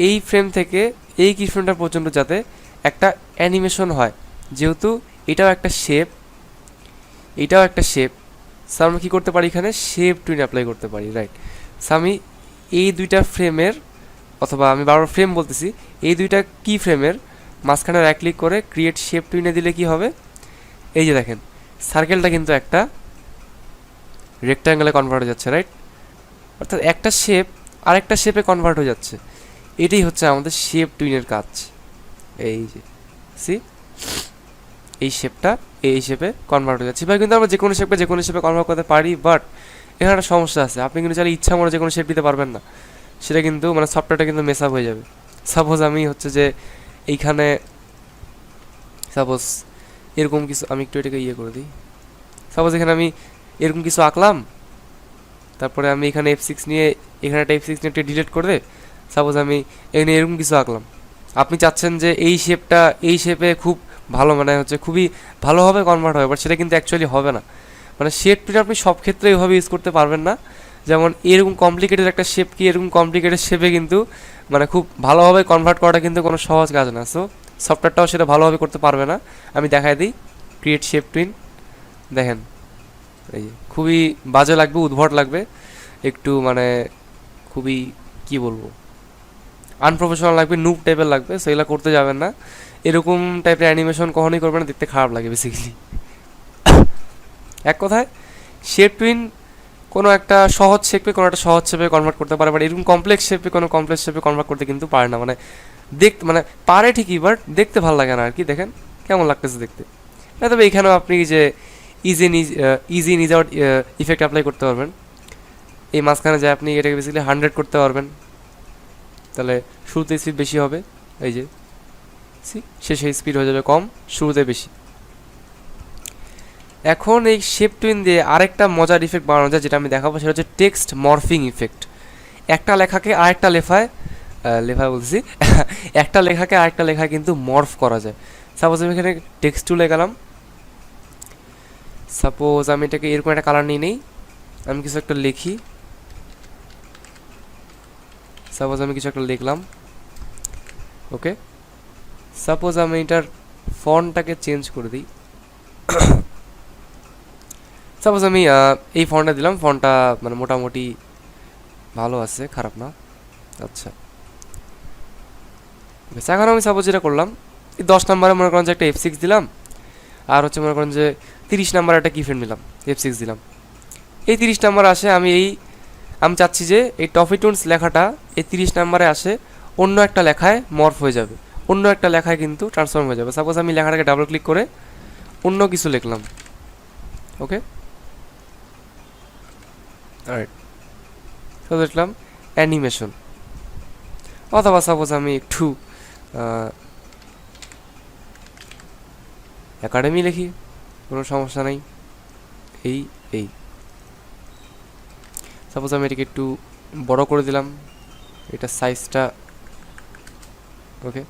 এই ফ্রেম থেকে এই কি ফ্রেমটা পর্যন্ত যাতে একটা অ্যানিমেশন হয়, যেহেতু এটাও একটা শেপ, এটাও একটা শেপ। সো আমরা কী করতে পারি, এখানে শেপ টুইন অ্যাপ্লাই করতে পারি, রাইট? সো আমি এই দুইটা ফ্রেমের, অথবা আমি বারবার ফ্রেম বলতেছি, এই দুইটা কি ফ্রেমের মাঝখানে রাইট ক্লিক করে ক্রিয়েট শেপ টুইনে দিলে কি হবে, এই যে দেখেন সার্কেলটা কিন্তু একটা রেক্ট্যাঙ্গেলে কনভার্ট হয়ে যাচ্ছে, রাইট? অর্থাৎ একটা শেপ আরেকটা শেপে কনভার্ট হয়ে যাচ্ছে। এটাই হচ্ছে আমাদের শেপ টুইনের কাজ। এই যে সি, এই শেপটা এই শেপে কনভার্ট হয়ে যাচ্ছে। এবার কিন্তু আমরা যে কোনো শেপে কনভার্ট করতে পারি, বাট এখানে একটা সমস্যা আছে, আপনি কিন্তু চাইলে ইচ্ছা মতো যে কোনো শেপ দিতে পারবেন না, সেটা কিন্তু মানে সফটওয়্যারটা কিন্তু মেস আপ হয়ে যাবে। সাপোজ আমি হচ্ছে যে এইখানে সাপোজ এরকম কিছু, আমি একটু এটাকে ইয়ে করে দিই, সাপোজ এখানে আমি এরকম কিছু আঁকলাম, তারপরে আমি এখানে F6 নিয়ে এখানে একটা F6 নিয়ে একটা ডিলিট করে দে, সাপোজ আমি এখানে এরকম কিছু আঁকলাম, আপনি চাচ্ছেন যে এই শেপটা এই শেপে খুব ভালো মানে হচ্ছে খুবই ভালোভাবে কনভার্ট হবে, বাট সেটা কিন্তু অ্যাকচুয়ালি হবে না। মানে শেপ টুল আপনি সব ক্ষেত্রে এইভাবে ইউজ করতে পারবেন না। যেমন এরকম কমপ্লিকেটেড একটা শেপ কি এরকম কমপ্লিকেটেড শেপে কিন্তু মানে খুব ভালোভাবে কনভার্ট করাটা কিন্তু কোনো সহজ কাজ না। সো সফটওয়্যারটাও সেটা ভালোভাবে করতে পারবে না। আমি দেখাই দিই, ক্রিয়েট শেপ টুইন, দেখেন এই যে খুবই বাজে লাগবে, উদ্ভট লাগবে, একটু মানে খুবই কি বলবো আনপ্রফেশনাল লাগবে, নুব টাইপের লাগবে। সো এগুলো করতে যাবেন না, এরকম টাইপের অ্যানিমেশন কখনোই করবেন না, দেখতে খারাপ লাগে বেসিক্যালি। এক কথায় শেপ টুইন কোনো একটা সহজ শেপে কোনো একটা সহজ শেপে কনভার্ট করতে পারে, বাট এরকম কমপ্লেক্স শেপে কোনো কমপ্লেক্স শেপে কনভার্ট করতে কিন্তু পারে না। মানে দেখতে মানে পারে ঠিকই, বাট দেখতে ভালো লাগে না আর কি। দেখেন কেমন লাগতেছে দেখতে। না তবে এখানেও আপনি যে easy in is out effect apply করতে পারবেন। এই মাঝখানে যায় আপনি এটাকে বেসিক্যালি 100 করতে পারবেন, তাহলে শুরুতে স্পিড বেশি হবে, এই যে শেষে স্পিড হয়ে যাবে কম, শুরুতে বেশি। এখন এই শেপ টুইন দিয়ে আরেকটা মজার ইফেক্ট বানানো যায়, যেটা আমি দেখাবো, সেটা হচ্ছে টেক্সট মরফিং ইফেক্ট। একটা লেখাকে আরেকটা লেখায় বলছি একটা লেখাকে আরেকটা লেখায় কিন্তু মর্ফ করা যায়। সাপোজ আমি এখানে টেক্সট টুলে গেলাম, সাপোজ আমি এটাকে এরকম একটা কালার নিয়ে নেই, আমি কিছু একটা লিখি, সাপোজ আমি কিছু একটা লিখলাম, ওকে। সাপোজ আমি এটার ফন্টটাকে চেঞ্জ করে দিই, সাপোজ আমি এই ফন্টটা দিলাম, ফন্টটা মানে মোটামুটি ভালো আছে, খারাপ না। আচ্ছা এখন আমি সাপোজ যেটা করলাম, এই 10 নম্বরে মনে করেন যে একটা F6 দিলাম, আর হচ্ছে মনে করেন যে 30 নাম্বার একটা কিফ্রেম দিলাম, F6 দিলাম। এই 30 নাম্বার আসে, আমি চাচ্ছি যে এই টফি টুনস লেখাটা এই 30 নাম্বারে আসে অন্য একটা লেখায় মর্ফ হয়ে যাবে, অন্য একটা লেখায় কিন্তু ট্রান্সফর্ম হয়ে যাবে। সাপোজ আমি লেখাটাকে ডাবল ক্লিক করে অন্য কিছু লিখলাম, ওকে, রাইট, তো লিখলাম অ্যানিমেশন। অথবা সাপোজ আমি একটু একাডেমি লিখি, কোনো সমস্যা নেই। এই সাপোজ আমি এটাকে একটু বড় করে দিলাম, এটা সাইজটা, ওকে।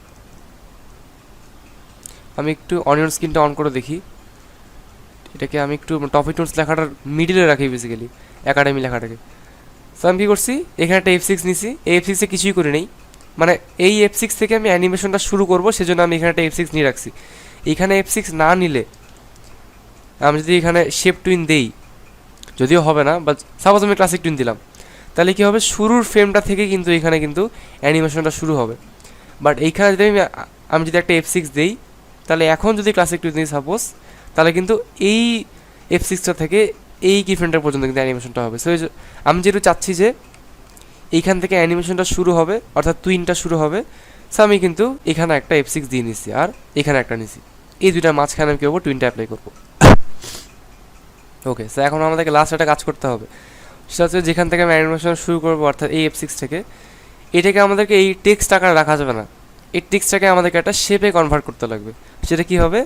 আমি একটু অনিয়ন স্ক্রিনটা অন করে দেখি, এটাকে আমি একটু টফি টুলস লেখাটার মিডিলে রাখি বেসিক্যালি, একাডেমি লেখাটাকে। সো আমি কী করছি, এখানে একটা F6 নিছি, এই F6-এ কিছুই করে নেই, মানে এই F6 থেকে আমি অ্যানিমেশনটা শুরু করবো, সেজন্য আমি এখানে একটা F6 নিয়ে রাখছি। এখানে F6 না নিলে আমি যদি এখানে শেপ টুইন দেই, যদিও হবে না, বাট সাপোজ আমি ক্লাসিক টুইন দিলাম, তাহলে কী হবে, শুরুর ফ্রেমটা থেকে কিন্তু এখানে কিন্তু অ্যানিমেশনটা শুরু হবে। বাট এইখানে যদি আমি যদি একটা F6 দেই, তাহলে এখন যদি ক্লাসিক টুইন দিই সাপোজ, তাহলে কিন্তু এই F6টা থেকে এই কি ফ্রেমটা পর্যন্ত কিন্তু অ্যানিমেশনটা হবে। সো আমি যেহেতু চাচ্ছি যে এইখান থেকে অ্যানিমেশনটা শুরু হবে, অর্থাৎ টুইনটা শুরু হবে, সো আমি কিন্তু এখানে একটা F6 দিয়ে নিছি, আর এখানে একটা নিছি, এই দুইটার মাঝখানে আমি কী করবো, টুইনটা অ্যাপ্লাই করবো, ওকে। সো এখন আমাদেরকে লাস্ট একটা কাজ করতে হবে, সেটা হচ্ছে যেখান থেকে আমি অ্যানিমেশন শুরু করবো, অর্থাৎ এই F6 থেকে, এটাকে আমাদেরকে এই টেক্সট আকারে রাখা যাবে না, এই টেক্সটটাকে আমাদেরকে একটা শেপে কনভার্ট করতে লাগবে। সেটা কী হবে,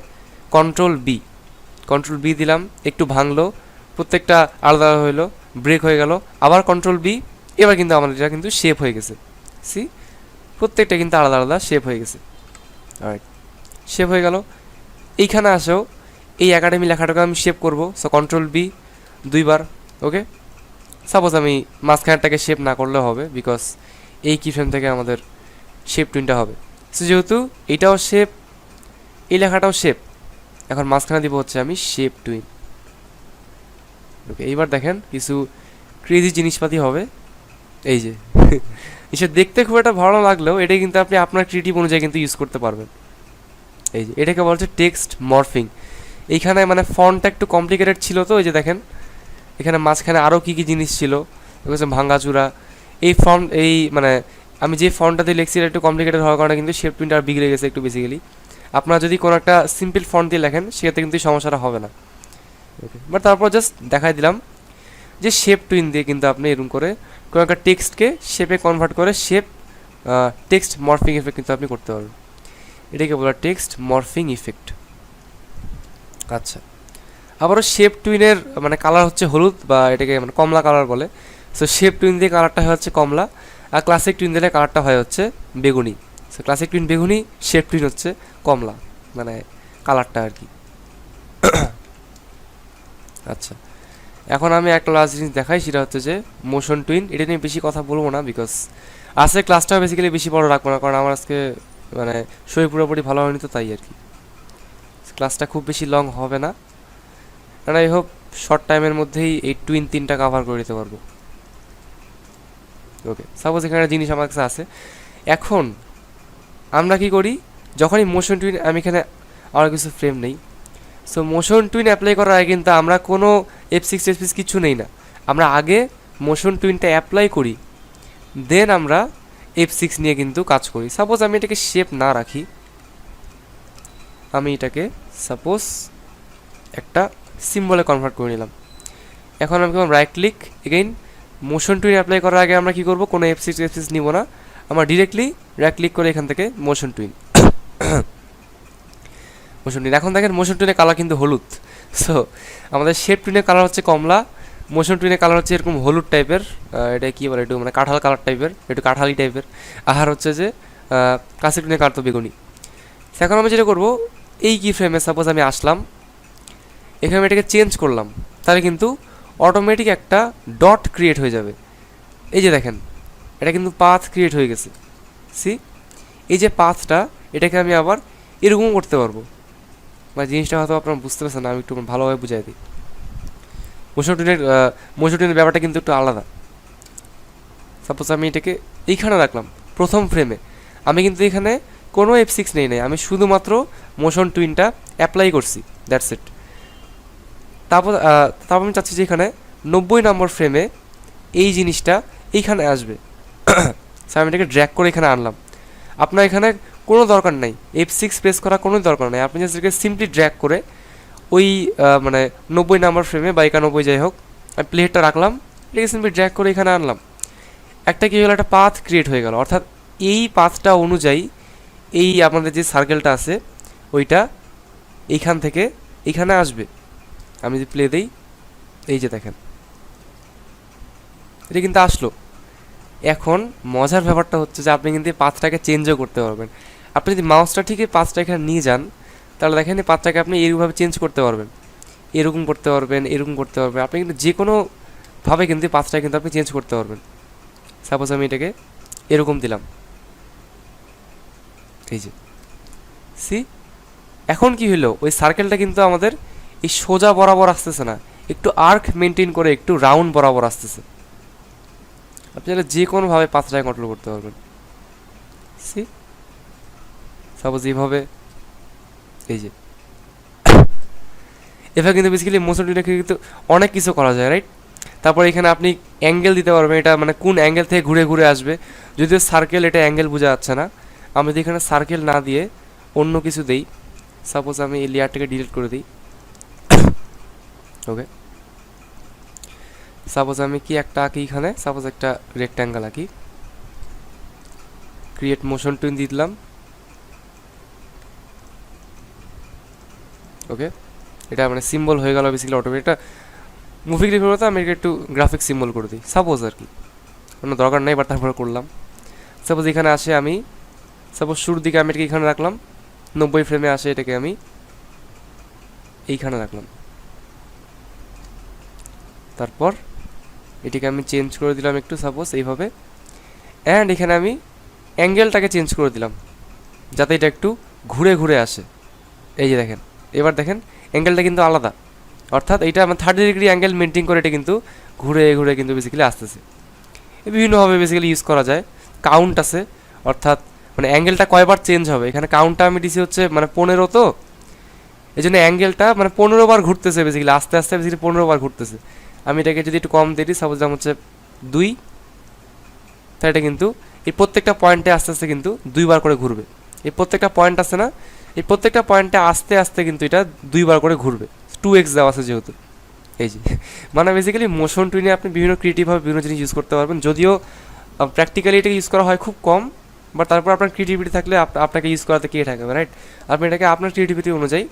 কন্ট্রোল বি দিলাম, একটু ভাঙলো, প্রত্যেকটা আলাদা হইলো, ব্রেক হয়ে গেল, আবার কন্ট্রোল বি, এবার কিন্তু আমাদের এটা কিন্তু শেপ হয়ে গেছে, প্রত্যেকটা কিন্তু আলাদা আলাদা শেপ হয়ে গেছে, রাইট, শেপ হয়ে গেল। এইখানে আসেও এই একাডেমি লেখাটাকে আমি শেপ করবো, সো কন্ট্রোল বি 2 বার, ওকে। সাপোজ আমি মাঝখানেরটাকে শেপ না করলেও হবে, বিকজ এই কিফ্রেম থেকে আমাদের শেপ টুইনটা হবে। সো যেহেতু এইটাও শেপ, এই লেখাটাও শেপ, এখন মাঝখানে দিব হচ্ছে আমি শেপ টুইন, ওকে। এইবার দেখেন কিছু ক্রেজি জিনিসপাতি হবে, এই যে এসব দেখতে খুব একটা ভালো লাগলেও এটা কিন্তু আপনি আপনার ক্রিয়েটিভ অনুযায়ী কিন্তু ইউজ করতে পারবেন। এই যে এটাকে বলছে টেক্সট মরফিং। এইখানে মানে ফন্টটা একটু কমপ্লিকেটেড ছিল, তো এই যে দেখেন এখানে মাঝখানে আরও কী কী জিনিস ছিল, ভাঙ্গাচুরা। এই ফন্ট এই মানে আমি যে ফন্টটা দিয়ে লিখছি এটা একটু কমপ্লিকেটেড হওয়ার কারণে কিন্তু শেপ টুইনটা আর বিগড়ে গেছে একটু বেসিক্যালি। আপনারা যদি কোনো একটা সিম্পল ফন্ট দিয়ে লেখেন সেক্ষেত্রে কিন্তু সমস্যাটা হবে না। ওকে, বাট তারপর জাস্ট দেখাই দিলাম যে শেপ টুইন দিয়ে কিন্তু আপনি এরকম করে কোনো একটা টেক্সটকে শেপে কনভার্ট করে শেপ টেক্সট মরফিং ইফেক্ট কিন্তু আপনি করতে পারবেন। এটাকে বলা টেক্সট মরফিং ইফেক্ট। আচ্ছা, আবারও শেপ টুইনের মানে কালার হচ্ছে হলুদ, বা এটাকে মানে কমলা কালার বলে। সো শেপ টুইন দিয়ে কালারটা হয় হচ্ছে কমলা, আর ক্লাসিক টুইন দিলে কালারটা হয় হচ্ছে বেগুনি। সো ক্লাসিক টুইন বেগুনি, শেপ টুইন হচ্ছে কমলা, মানে কালারটা আর কি। আচ্ছা, এখন আমি একটা লাস্ট জিনিস দেখাই, সেটা হচ্ছে যে মোশন টুইন। এটা নিয়ে বেশি কথা বলবো না, বিকজ আজকে ক্লাসটা বেসিক্যালি বেশি বড় রাখবো না, কারণ আমার আজকে মানে শরীর পুরোপুরি ভালো হয়নি, তো তাই আর কি ক্লাসটা খুব বেশি লং হবে না। কারণ আই হোপ শর্ট টাইমের মধ্যেই এই টুইন 3টা কাভার করে দিতে পারবো। ওকে, সাপোজ এখানে জিনিস আমার কাছে আছে। এখন আমরা কি করি, যখনই মোশন টুইন, আমি এখানে আর কিছু ফ্রেম নেই। সো মোশন টুইন অ্যাপ্লাই করার আগে কিন্তু আমরা কোনো F6 F6 কিছু নেই না, আমরা আগে মোশন টুইনটা অ্যাপ্লাই করি, দেন আমরা F6 নিয়ে কিন্তু কাজ করি। সাপোজ আমি এটাকে শেপ না রাখি, আমি এটাকে সাপোজ একটা সিম্বলে কনভার্ট করে নিলাম। এখন আমি কেমন right click again, motion twin apply করার আগে আমরা কী করবো, কোনো F6 F6 নিব না, আমরা ডিরেক্টলি রাইট ক্লিক করে এখান থেকে মোশন টুইন। মোশন টুইন, এখন দেখেন মোশন টুইনের কালার কিন্তু হলুদ। সো আমাদের শেপ টুইনের কালার হচ্ছে কমলা, মোশন টুইনের কালার হচ্ছে এরকম হলুদ টাইপের, এটা কী বলে একটু মানে কাঁঠাল কালার টাইপের, একটু কাঁঠালি টাইপের। আর হচ্ছে যে ক্লাসিক টুইনের কালার তো বেগুনি। এখন আমি যেটা করবো, এই কি ফ্রেমে সাপোজ আমি আসলাম, এখানে এটাকে চেঞ্জ করলাম, তাহলে কিন্তু অটোমেটিক একটা ডট ক্রিয়েট হয়ে যাবে। এই যে দেখেন এটা কিন্তু পাথ ক্রিয়েট হয়ে গেছে। সি, এই যে পাথটা, এটাকে আমি আবার এরকম করতে পারবো। মানে জিনিসটা হয়তো আপনারা বুঝতে পারছেন না, আমি একটু ভালোভাবে বুঝাই দিই। মোশন টুইনের ব্যাপারটা কিন্তু একটু আলাদা। সাপোজ আমি এটাকে এইখানে রাখলাম প্রথম ফ্রেমে, আমি কিন্তু এখানে কোনো F6 নেই নাই, আমি শুধুমাত্র মোশন টুইনটা অ্যাপ্লাই করছি, দ্যাটস ইট। তারপর আমি চাচ্ছি যে এখানে 90 নম্বর ফ্রেমে এই জিনিসটা এইখানে আসবে। আমি এটাকে ড্র্যাগ করে এখানে আনলাম। আপনার এখানে কোনো দরকার নাই F6 প্রেস করা, কোনো দরকার নেই, আপনি জাস্ট এটাকে সিম্পলি ড্র্যাগ করে ওই মানে 90 নম্বর ফ্রেমে বা 91 যাই হোক, আমি প্লেটটা রাখলাম, এটাকে সিম্পলি ড্র্যাগ করে এখানে আনলাম। একটা কী হলো, একটা পাথ ক্রিয়েট হয়ে গেল। অর্থাৎ এই পাথটা অনুযায়ী এই আমাদের যে সার্কেলটা আছে ওইটা এইখান থেকে এইখানে আসবে। আমি যদি প্লে দিই, এই যে দেখেন এটা কিন্তু আসলো। এখন মজার ব্যাপারটা হচ্ছে যে আপনি কিন্তু পাথটাকে চেঞ্জও করতে পারবেন। আপনি যদি মাউসটা ঠিক পাথটা এখানে নিয়ে যান, তাহলে দেখেন এই পাথটাকে আপনি এরকমভাবে চেঞ্জ করতে পারবেন, এরকম করতে পারবেন, এরকম করতে পারবেন। আপনি কিন্তু যে কোনোভাবে কিন্তু পাথটা কিন্তু আপনি চেঞ্জ করতে পারবেন। সাপোজ আমি এটাকে এরকম দিলাম, এই যে সি, এখন কি হলো, ওই সার্কেলটা কিন্তু আমাদের এই সোজা বরাবর আসতেছে না, একটু আর্ক মেনটেন করে একটু রাউন্ড বরাবর আসতেছে। আপনি তাহলে যে কোনোভাবে পাথটাকে কন্ট্রোল করতে পারবেন। সি, সাপোজ এইভাবে, এই যে এভাবে কিন্তু বেসিক্যালি মোশন টুইনে কিন্তু অনেক কিছু করা যায়, রাইট। তারপর এখানে আপনি অ্যাঙ্গেল দিতে পারবেন, এটা মানে কোন অ্যাঙ্গেল থেকে ঘুরে ঘুরে আসবে। যদিও সার্কেল, এটা অ্যাঙ্গেল বোঝা যাচ্ছে না, আমি যদি এখানে সার্কেল না দিয়ে অন্য কিছু দেই, সাপোজ আমি এই লেয়ারটাকে ডিলিট করে দিই। ওকে, সাপোজ আমি কি একটা আঁকি এখানে, সাপোজ একটা রেক্ট্যাঙ্গেল আঁকি, ক্রিয়েট মোশন টুইন দিয়ে দিলাম। ওকে, এটা মানে সিম্বল হয়ে গেল বেসিক্যালি অটোমেটিক। এটা মুভি ক্লিক করতে আমি একটু গ্রাফিক সিম্বল করে দিই সাপোজ আর কি, কোনো দরকার নেই, বাট তারপরে করলাম। সাপোজ এখানে আসে, আমি সাপোজ শুরুর দিকে আমি এটাকে এখানে রাখলাম, 90 ফ্রেমে আসে, এটাকে আমি এইখানে রাখলাম। তারপর এটাকে আমি চেঞ্জ করে দিলাম একটু, সাপোজ এইভাবে, অ্যান্ড এখানে আমি অ্যাঙ্গেলটাকে চেঞ্জ করে দিলাম যাতে এটা একটু ঘুরে ঘুরে আসে। এই যে দেখেন, এবার দেখেন অ্যাঙ্গেলটা কিন্তু আলাদা, অর্থাৎ এইটা আমার 30 ডিগ্রি অ্যাঙ্গেল মেনটেন করে এটা কিন্তু ঘুরে ঘুরে কিন্তু বেসিক্যালি আসতেছে। বিভিন্নভাবে বেসিক্যালি ইউজ করা যায়। কাউন্ট আছে, অর্থাৎ মানে অ্যাঙ্গেলটা কয়বার চেঞ্জ হবে, এখানে কাউন্টটা আমি দিছি হচ্ছে মানে 15, তো এই জন্য অ্যাঙ্গেলটা মানে 15 বার ঘুরতেছে বেসিক্যালি, আস্তে আস্তে বেসিক্যালি 15বার ঘুরতেছে। আমি এটাকে যদি একটু কম দিই, সাপোজ যেমন হচ্ছে 2, তাহলে এটা কিন্তু এই প্রত্যেকটা পয়েন্টে আস্তে আস্তে কিন্তু 2বার করে ঘুরবে। এই প্রত্যেকটা পয়েন্ট আছে না, এই প্রত্যেকটা পয়েন্টে আস্তে আস্তে কিন্তু এটা 2বার করে ঘুরবে, 2x দেওয়া আছে যেহেতু। এই যে মানে বেসিক্যালি মোশন টুইনে আপনি বিভিন্ন ক্রিয়েটিভভাবে বিভিন্ন জিনিস ইউজ করতে পারবেন, যদিও প্র্যাকটিক্যালি এটাকে ইউজ করা হয় খুব কম, বাট তারপর আপনার ক্রিয়েটিভিটি থাকলে আপনাকে ইউজ করাতে কে থাকবে, রাইট? আপনি এটাকে আপনার ক্রিয়েটিভিটি অনুযায়ী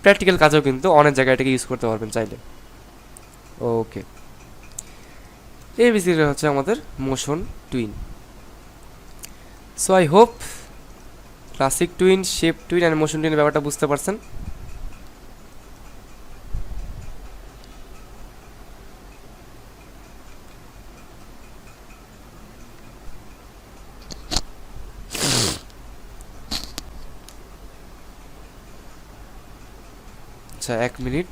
প্র্যাকটিক্যাল কাজেও কিন্তু অনেক জায়গায় এটাকে ইউজ করতে পারবেন চাইলে। ওকে, এই বেসিক্যালি হচ্ছে আমাদের motion tween. So I hope classic tween, shape tween and motion টুইনের ব্যাপারটা বুঝতে পারছেন। আচ্ছা, 1 মিনিট।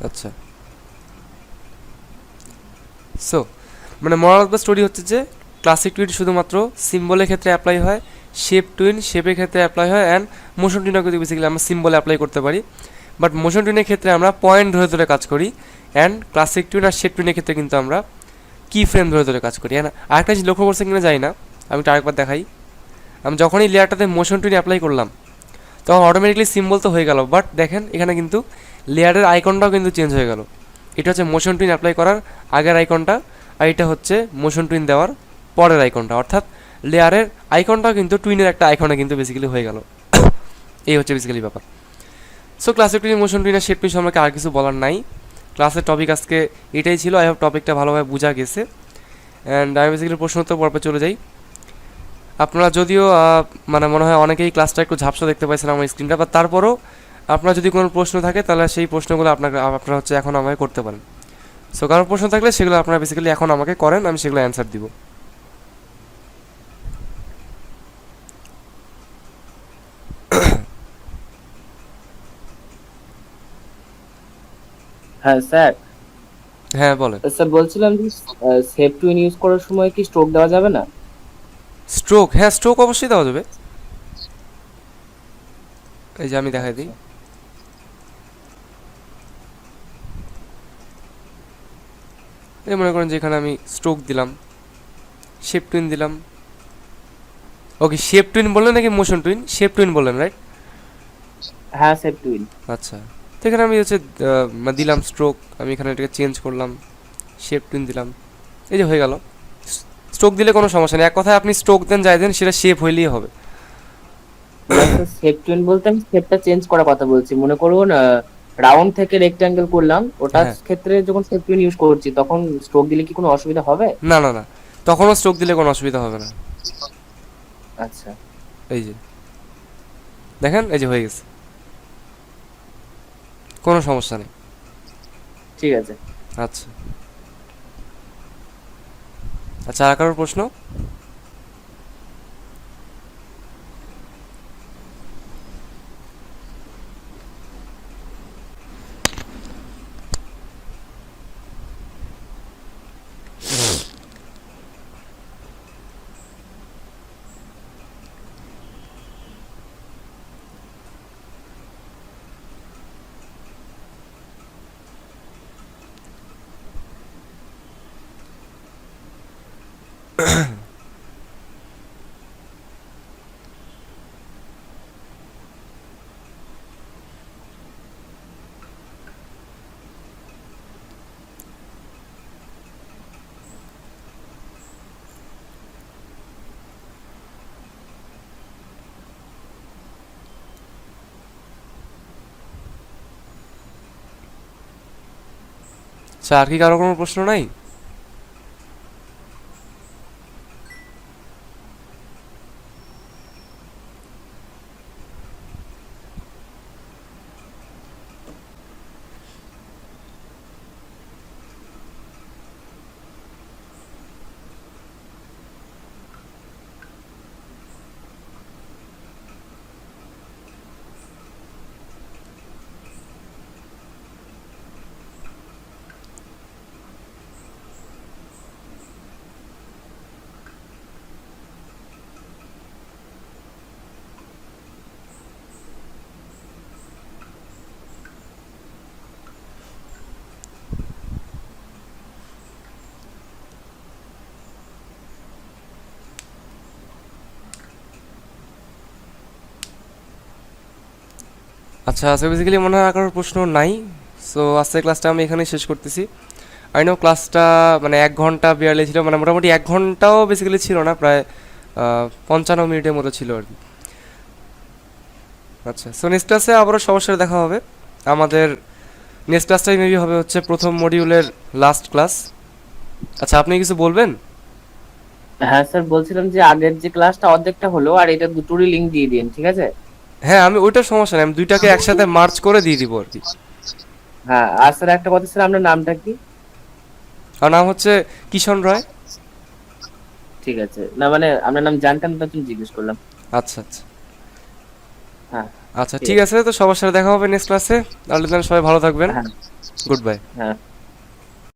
আচ্ছা, সো মানে মোরাল অফ দ্য স্টোরি হচ্ছে যে ক্লাসিক টুইন শুধুমাত্র সিম্বলের ক্ষেত্রে অ্যাপ্লাই হয়, শেপ টুইন শেপের ক্ষেত্রে অ্যাপ্লাই হয়, অ্যান্ড মোশন টুইনও কিন্তু বেসিক্যালি আমরা সিম্বলে অ্যাপ্লাই করতে পারি। বাট মোশন টুইনের ক্ষেত্রে আমরা পয়েন্ট ধরে ধরে কাজ করি, অ্যান্ড ক্লাসিক টুইন আর শেপ টুইনের ক্ষেত্রে কিন্তু আমরা কি ফ্রেম ধরে ধরে কাজ করি। অ্যান্ড আরেকটা জিনিস লক্ষ্য করছে কিনা জানি না, আমি একটু আরেকবার দেখাই। আমি যখনই লেয়ারটাতে মোশন টুইন অ্যাপ্লাই করলাম তখন অটোমেটিকলি সিম্বল তো হয়ে গেল, বাট দেখেন এখানে কিন্তু লেয়ারের আইকনটাও কিন্তু চেঞ্জ হয়ে গেল। এটা হচ্ছে মোশন টুইন অ্যাপ্লাই করার আগের আইকনটা, আর এটা হচ্ছে মোশন টুইন দেওয়ার পরের আইকনটা, অর্থাৎ লেয়ারের আইকনটাও কিন্তু টুইনের একটা আইকনে কিন্তু বেসিক্যালি হয়ে গেল। এই হচ্ছে বেসিক্যালি ব্যাপার। So classic tween, motion tween আর শেপ টুইন সম্পর্কে আর কিছু বলার নাই। ক্লাসের টপিক আজকে এটাই ছিল। আই হোপ টপিকটা ভালোভাবে বোঝা গেছে। অ্যান্ড আমি বেসিক্যালি প্রশ্নোত্তর পর্বে চলে যাই। আপনারা যদিও মানে মনে হয় অনেকেই ক্লাসটা একটু ঝাপসা দেখতে পাইছেন আমার স্ক্রিনটা, বা তারপরও আপনার যদি কোনো প্রশ্ন থাকে তাহলে সেই প্রশ্নগুলো আপনারা হচ্ছে এখন আমাকে করতে পারেন। সো কারোর প্রশ্ন থাকলে সেগুলো আপনারা বেসিক্যালি এখন আমাকে করেন, আমি সেগুলো অ্যান্সার দিব। হ্যাঁ স্যার। হ্যাঁ বলেন। স্যার বলছিলাম যে সেভ টুইন ইউজ করার সময় কি স্ট্রোক দেওয়া যাবে না? স্ট্রোক, হ্যাঁ স্ট্রোক অবশ্যই দেওয়া যাবে। এই যে আমি দেখাই দিই। এই মনে করেন যে এখানে আমি স্ট্রোক দিলাম, শেপ টুইন দিলাম। ওকে, শেপ টুইন বললেন নাকি মোশন টুইন? শেপ টুইন বললেন, রাইট? হ্যাঁ সেভ টুইন। আচ্ছা, তো এখানে আমি হচ্ছে দিলাম স্ট্রোক, আমি এখানে এটাকে চেঞ্জ করলাম, শেপ টুইন দিলাম, এই যে হয়ে গেল। স্ট্রোক দিলে কোনো সমস্যা নেই, এক কথায় আপনি স্ট্রোক দেন যাই দেন সেটা শেপ হইলেই হবে। সেভ টুইন বলতে আমি শেপটা চেঞ্জ করার কথা বলছি। মনে করুন রাউন্ড থেকে রেক্ট্যাঙ্গেল করলাম, ওটার হ্যাঁ। ক্ষেত্রে যখন সেভ টুইন ইউজ করছি তখন স্ট্রোক দিলে কি কোনো অসুবিধা হবে? না না না, তখনও স্ট্রোক দিলে কোনো অসুবিধা হবে না। আচ্ছা, এই যে দেখেন, এই যে হয়ে গেছে, কোনো সমস্যা নেই। ঠিক আছে। আচ্ছা আচ্ছা, আর কারোর প্রশ্ন? আচ্ছা, আর কি কারো কোনো প্রশ্ন নাই? আচ্ছা আজকে বেসিক্যালি মনে হয় আর কারোর প্রশ্ন নাই। সো আজকের ক্লাসটা আমি এখানেই শেষ করতেছি। আই নো ক্লাসটা মানে 1 ঘন্টা বিয়ারলি ছিল, মানে মোটামুটি 1 ঘন্টাও বেসিক্যালি ছিল না, প্রায় 55 মিনিটের মতো ছিল আর কি। আচ্ছা, সো নেক্সট ক্লাসে আবারও সবার সাথে দেখা হবে। আমাদের নেক্সট ক্লাসটাই মেবি হবে হচ্ছে প্রথম মডিউলের লাস্ট ক্লাস। আচ্ছা, আপনি কিছু বলবেন? হ্যাঁ স্যার, বলছিলাম যে আগের যে ক্লাসটা অর্ধেকটা হলো, আর এটা দুটোরই লিংক দিয়ে দিন, ঠিক আছে? হ্যাঁ, আমি ওইটা সমস্যা নেই, আমি দুইটাকে একসাথে মার্চ করে দিয়ে দিব আর কি। হ্যাঁ, আর স্যার একটা কথা স্যার, আপনার নামটা কি? আর নাম হচ্ছে কিশন রয়। ঠিক আছে, না মানে আপনার নাম জানতাম, তার জন্য জিজ্ঞেস করলাম। আচ্ছা আচ্ছা হ্যাঁ আচ্ছা, ঠিক আছে, তো সবার সাথে দেখা হবে নেক্সট ক্লাসে। তাহলে সবাই ভালো থাকবেন। হ্যাঁ গুড বাই। হ্যাঁ।